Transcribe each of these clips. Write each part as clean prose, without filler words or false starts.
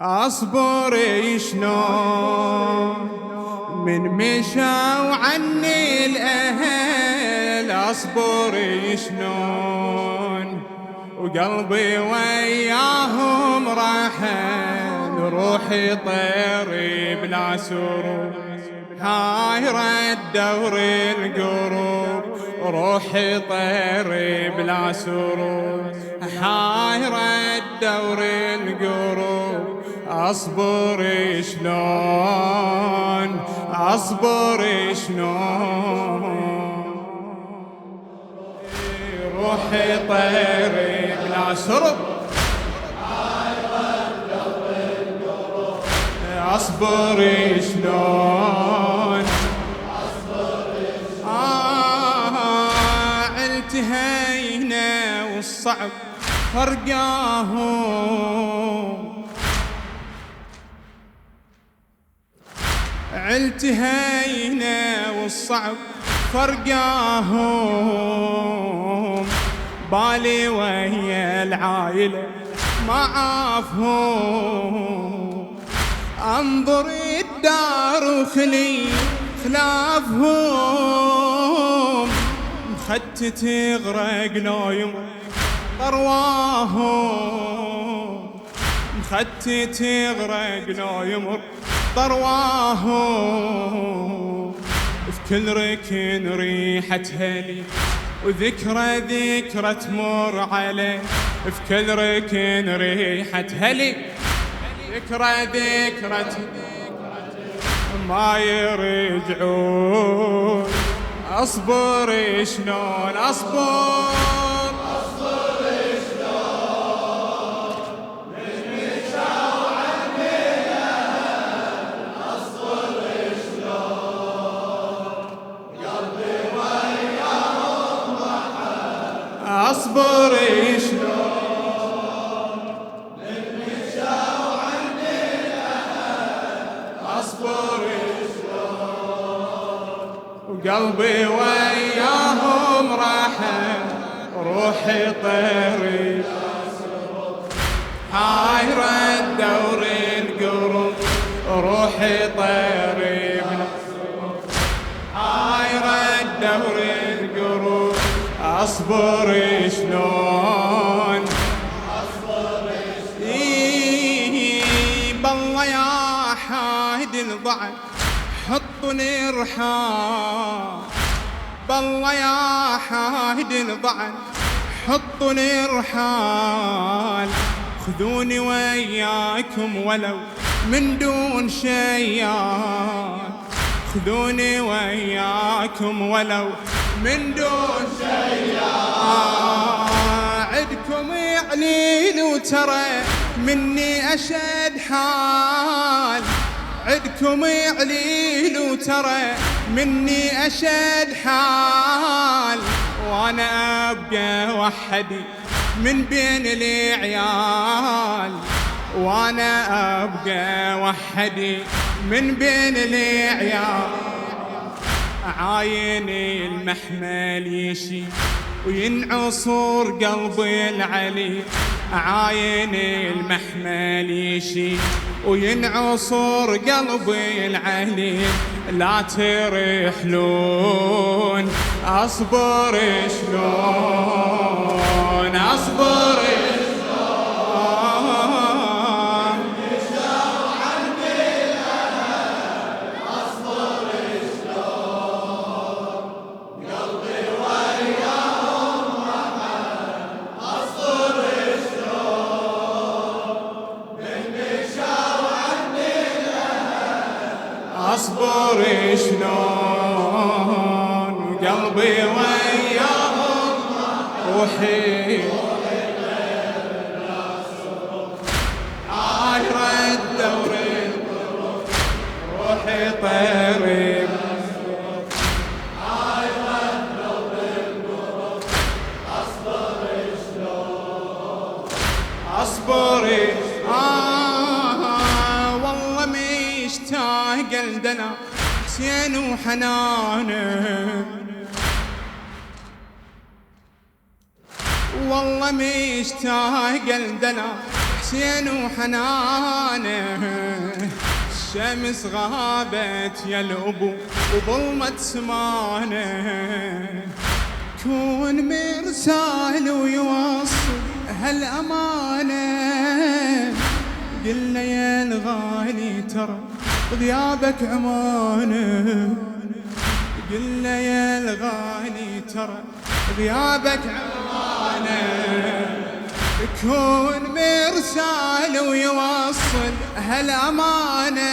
أصبر شلون من مشوا عني الأهل، أصبر شلون وقلبي وياهم رحل، روحي طيري بلا سرور هاي رد دور القروب، روحي طيري بلا سرور هاي رد دور القروب. أصبر شلون أصبر شلون روحي طيري بلا سرور أصبر شلون التهينا والصعب فرقاهم، التهينا والصعب فرقاهم، بالي ويا العايلة ما عافهم، انظر الدار وخلي خلافهم، مختت يغرق نايم طرواهم، مختت يغرق نايم طرواهم، في كل ركن ريحة هلي وذكرى تمر عليه، في كل ركن ريحة هلي ذكرى ما يرجعون. أصبر شلون أصبر أصبر شلون من مشوا عني الأهل، أصبر شلون وقلبي وياهم رحل، روحي طيري هاي رد دور القروب، روحي طيري هاي رد دور القروب. أصبر شلون أصبر شلون بالله يا حايد الضعف حطني رحال، بالله يا حايد الضعف حطني رحال، خذوني وياكم ولو من دون شيال، خذوني وياكم ولو من دون شيء. عدكم يعليل وترى مني أشد حال، عدكم يعليل وترى مني أشد حال، وأنا أبقى وحدي من بين العيال، وأنا أبقى وحدي من بين العيال. عايني المحمل يشي وينعصر قلبي العلي، عايني المحمل يشي وينعصر قلبي العلي، لا ترحلون أصبر شلون أصبر أصبر شلون قلبي وياهم روحي هاي رد دور القروب، روحي طيري هاي رد دور القروب. أصبر شلون أصبر والله مشتاق لدنا حسين وحنانه، والله مشتاق لدنا حسين وحنانه الشمس غابت يا الأبو وظلمت سمانه كون مرسال ويوصل هالأمانة قلنا يا الغالي ترى غيابك عمانه قلنا يا الغالي ترى غيابك عمانه كون مرسال ويوصل هالأمانة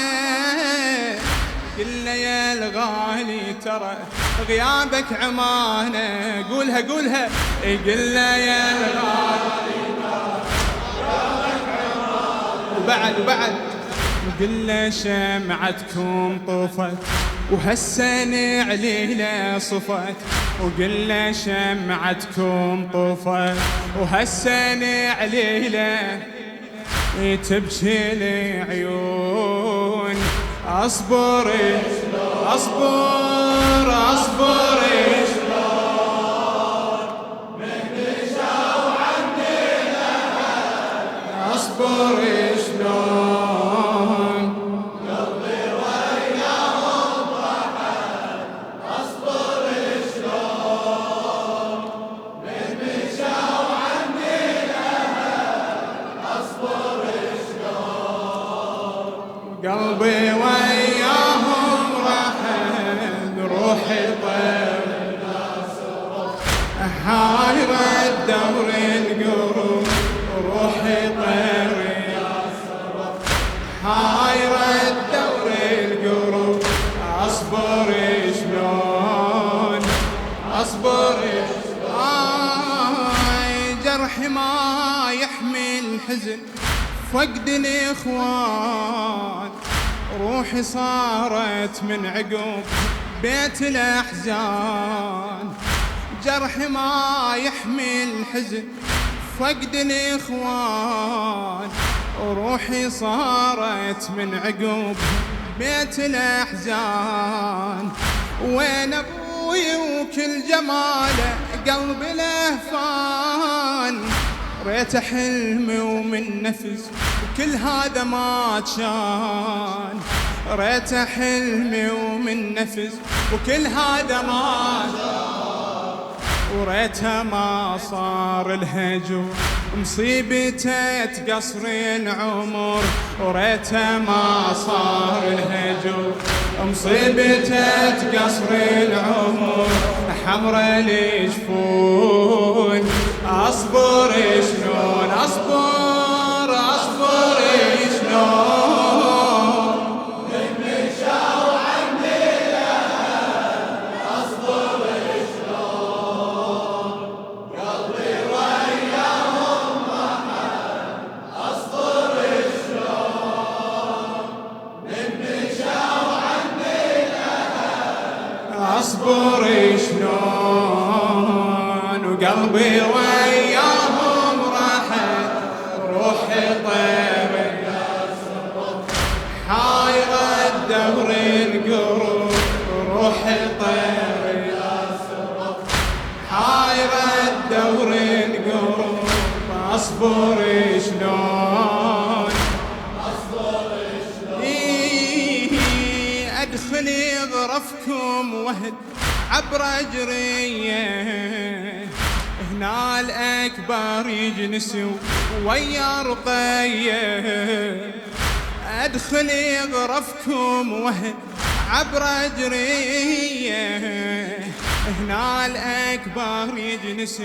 قلنا يا الغالي ترى غيابك عمانة قولها قولها قلنا يا الغالي ترى غيابك عمانة وبعد قلنا شمعتكم طفت وهالسنة علينا صفت وقلنا شمعتكم طفت وهالسنة علينا تبكي العيون اصبر اصبر اصبر من مشوا عننا اصبر شلون قلبي وياهم ضحك اصبر شلون من مشوا عننا اصبر شلون قلبي وياهم رحل روحي طير حاير الدور القرب روحي طير حاير الدور القرب اصبر شلون اصبر جرحي ما يحمل حزن فقد الاخوان روحي صارت من عقب بيت الاحزان جرحي ما يحمل حزن فقد الاخوان روحي صارت من عقب بيت الاحزان وين ابوي وكل جماله قلبي لهفان ريت حلمي ومن نفس وكل هذا ما كان ريت حلمي ومن نفس وكل هذا ما كان وريتها ما صار الهجوم مصيبته تقصر العمر وريتها ما صار الهجوم مصيبته تقصر العمر حمرا الجفون اصبر شلون اصبر اصبر شلون من مشوا عننا اصبر شلون قلبي وياهم ضحك اصبر شلون من مشوا عننا اصبر شلون وقلبي وياهم راحت روحي طير حاير الدور القرب روحي طير حاير الدور القرب اصبر شلون اصبر شلون ادخل غرفكم وهد عبر اجريه هنا الأكبر يجلس ويا رقيه أدخل غرفكم وهد عبر أجريه هنا الأكبر يجلس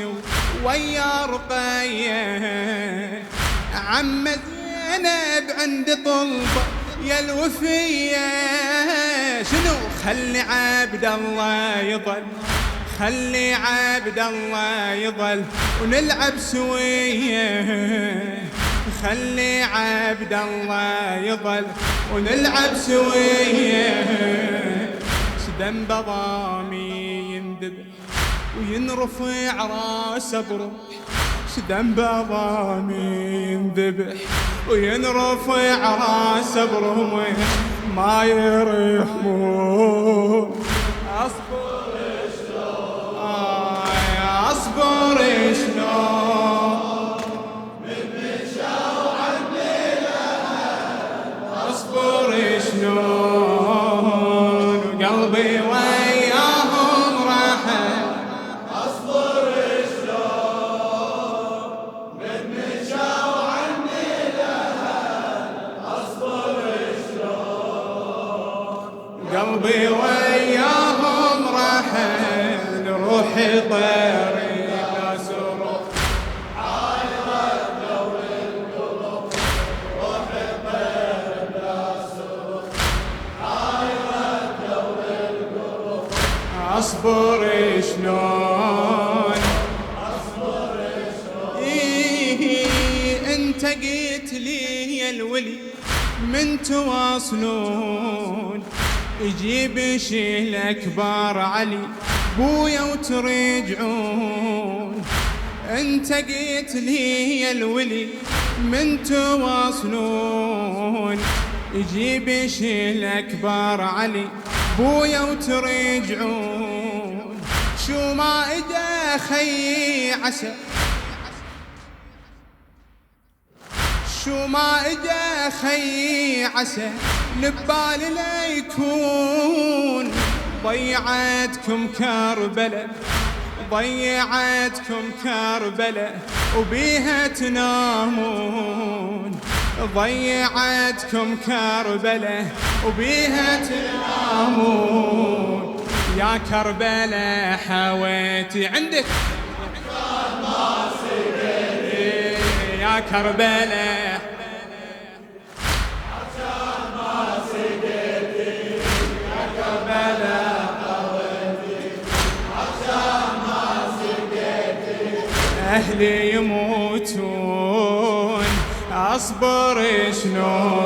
ويا رقيه عم زينب عند طلبة يا الوفية شنو خلي عبد الله يضل خلي عبد الله يضل ونلعب سويه خلي عبد الله يضل ونلعب سويه سدم بضامي يندب وينرفع راسه بروح سدم بضامي يندبح وينرفع راسه بروح ما يرحمون اصبر اصبر شلون من مشوا عننا قلبي وياهم رحل روحي طريق سرور اصبر شلون انت قلت لي يا الولي من تواصلون يجيب شيل اكبر علي بويا وترجعون انت قلت لي يا الولي من تواصلون يجيب شيل اكبر علي بويا وترجعون شو ما اجا خي عسى شو ما اجا خي عسى لبال لا يكون ضيعتكم كربلة ضيعتكم كربلة وبيها تنامون ضيعتكم كربلة وبيها تنامون يا كربلة حويتي عندك يا كربلة أهلي يموتون أصبر شلون